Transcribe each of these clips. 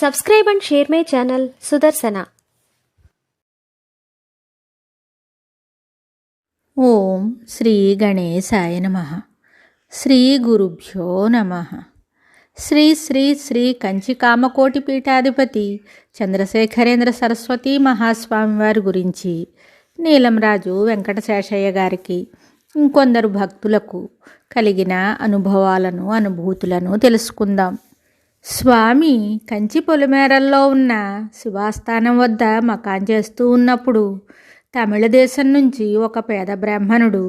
Subscribe and share my channel Sudarsana. ఓం శ్రీ గణేశాయ నమః. శ్రీ గురుభ్యో నమః. శ్రీ శ్రీ శ్రీ కంచి కామకోటి పీఠాధిపతి చంద్రశేఖరేంద్ర సరస్వతి మహాస్వామి వారి గురించి నీలంరాజు వెంకటశేషయ్య గారికి ఇంకొందరు భక్తులకు కలిగిన అనుభవాలను అనుభూతులను తెలుసుకుందాం. స్వామి కంచి పొలిమేరల్లో ఉన్న శివాస్థానం వద్ద మకాన్ చేస్తూ ఉన్నప్పుడు తమిళ దేశం నుంచి ఒక పేద బ్రాహ్మణుడు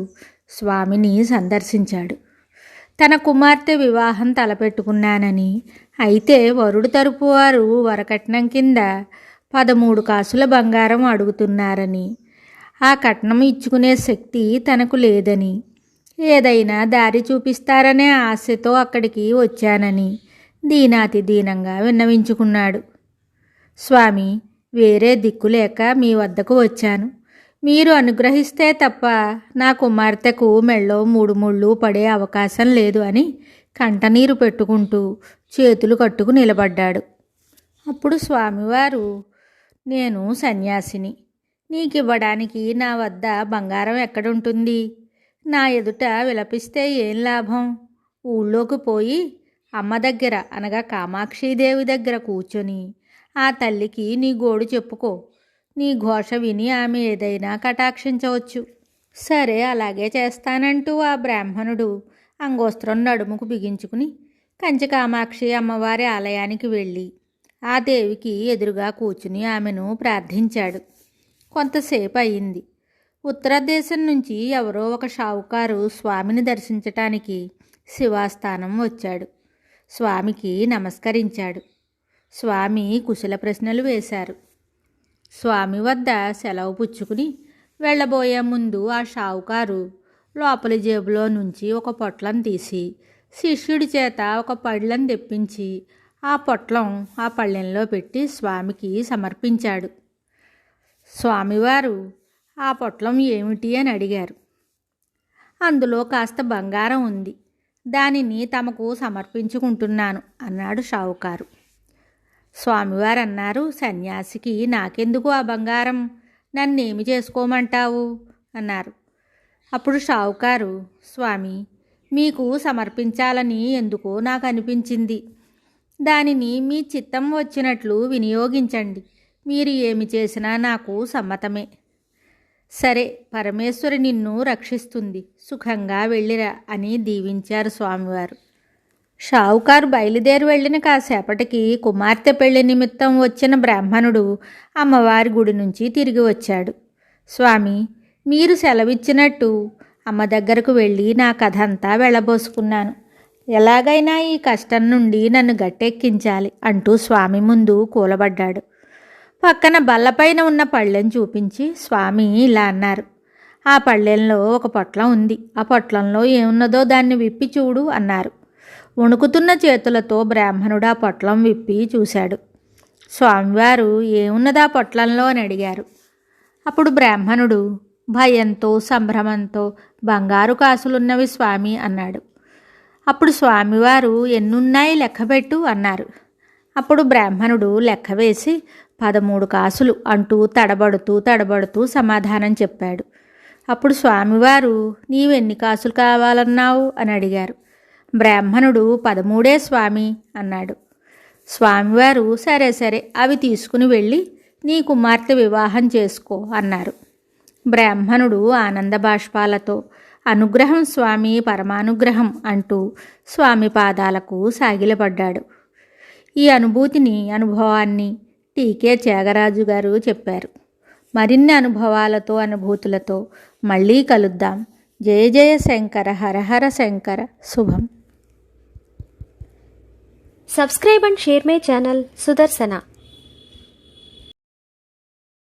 స్వామిని సందర్శించాడు. తన కుమార్తె వివాహం తలపెట్టుకున్నానని, అయితే వరుడు తరపు వారు వరకట్నం కింద 13 కాసుల బంగారం అడుగుతున్నారని, ఆ కట్నం ఇచ్చుకునే శక్తి తనకు లేదని, ఏదైనా దారి చూపిస్తారనే ఆశతో అక్కడికి వచ్చానని దీనాతి దీనంగా విన్నవించుకున్నాడు. స్వామి, వేరే దిక్కులేక మీ వద్దకు వచ్చాను. మీరు అనుగ్రహిస్తే తప్ప నా కుమార్తెకు మెళ్ళో 3 ముళ్ళు పడే అవకాశం లేదు అని కంటనీరు పెట్టుకుంటూ చేతులు కట్టుకు నిలబడ్డాడు. అప్పుడు స్వామివారు, నేను సన్యాసిని, నీకివ్వడానికి నా వద్ద బంగారం ఎక్కడుంటుంది? నా ఎదుట విలపిస్తే ఏం లాభం? ఊళ్ళోకి పోయి అమ్మ దగ్గర అనగా కామాక్షీదేవి దగ్గర కూర్చొని ఆ తల్లికి నీ గోడు చెప్పుకో. నీ ఘోష విని ఆమె ఏదైనా కటాక్షించవచ్చు. సరే, అలాగే చేస్తానంటూ ఆ బ్రాహ్మణుడు అంగోస్త్రం నడుముకు బిగించుకుని కంచి కామాక్షి అమ్మవారి ఆలయానికి వెళ్ళి ఆ దేవికి ఎదురుగా కూర్చుని ఆమెను ప్రార్థించాడు. కొంతసేపు అయింది. ఉత్తర దేశం నుంచి ఎవరో ఒక షావుకారు స్వామిని దర్శించటానికి శివాస్థానం వచ్చాడు. స్వామికి నమస్కరించాడు. స్వామి కుశల ప్రశ్నలు వేశారు. స్వామి వద్ద సెలవు పుచ్చుకుని వెళ్ళబోయే ముందు ఆ షావుకారు లోపలి జేబులో నుంచి ఒక పొట్లం తీసి శిష్యుడి చేత ఒక పళ్ళెం తెప్పించి ఆ పొట్లం ఆ పళ్ళెంలో పెట్టి స్వామికి సమర్పించాడు. స్వామివారు ఆ పొట్లం ఏమిటి అని అడిగారు. అందులో కాస్త బంగారం ఉంది, దానిని తమకు సమర్పించుకుంటున్నాను అన్నాడు షావుకారు. స్వామివారు అన్నారు, సన్యాసికి నాకెందుకు ఆ బంగారం? నన్నేమి చేసుకోమంటావు అన్నారు. అప్పుడు షావుకారు, స్వామి, మీకు సమర్పించాలని ఎందుకో నాకు అనిపించింది. దానిని మీ చిత్తం వచ్చినట్లు వినియోగించండి. మీరు ఏమి చేసినా నాకు సమ్మతమే. సరే, పరమేశ్వరి నిన్ను రక్షిస్తుంది, సుఖంగా వెళ్ళిరా అని దీవించారు స్వామివారు. షావుకారు బయలుదేరి వెళ్ళిన కాసేపటికి కుమార్తె పెళ్లి నిమిత్తం వచ్చిన బ్రాహ్మణుడు అమ్మవారి గుడి నుంచి తిరిగి వచ్చాడు. స్వామి, మీరు సెలవిచ్చినట్టు అమ్మ దగ్గరకు వెళ్ళి నా కథ అంతా వెళ్ళబోసుకున్నాను. ఎలాగైనా ఈ కష్టం నుండి నన్ను గట్టెక్కించాలి అంటూ స్వామి ముందు కూలబడ్డాడు. పక్కన బల్లపైన ఉన్న పళ్ళెం చూపించి స్వామి ఇలా అన్నారు, ఆ పళ్ళెంలో ఒక పొట్లం ఉంది. ఆ పొట్లంలో ఏమున్నదో దాన్ని విప్పి చూడు అన్నారు. వణుకుతున్న చేతులతో బ్రాహ్మణుడు ఆ పొట్లం విప్పి చూశాడు. స్వామివారు, ఏమున్నదా పొట్లంలో అని అడిగారు. అప్పుడు బ్రాహ్మణుడు భయంతో సంభ్రమంతో, బంగారు కాసులున్నవి స్వామి అన్నాడు. అప్పుడు స్వామివారు, ఎన్నున్నాయి లెక్కబెట్టు అన్నారు. అప్పుడు బ్రాహ్మణుడు లెక్క వేసి 13 కాసులు అంటూ తడబడుతూ సమాధానం చెప్పాడు. అప్పుడు స్వామివారు, నీవెన్ని కాసులు కావాలన్నావు అని అడిగారు. బ్రాహ్మణుడు 13 స్వామి అన్నాడు. స్వామివారు, సరే సరే, అవి తీసుకుని వెళ్ళి నీ కుమార్తె వివాహం చేసుకో అన్నారు. బ్రాహ్మణుడు ఆనంద బాష్పాలతో, అనుగ్రహం స్వామి, పరమానుగ్రహం అంటూ స్వామి పాదాలకు సాగిలపడ్డాడు. ఈ అనుభవాన్ని టీకే త్యాగరాజు గారు చెప్పారు. మరిన్ని అనుభవాలతో అనుభూతులతో మళ్ళీ కలుద్దాం. జయ జయ శంకర, హర హర శంకర. శుభం. Subscribe and share my channel Sudarsana.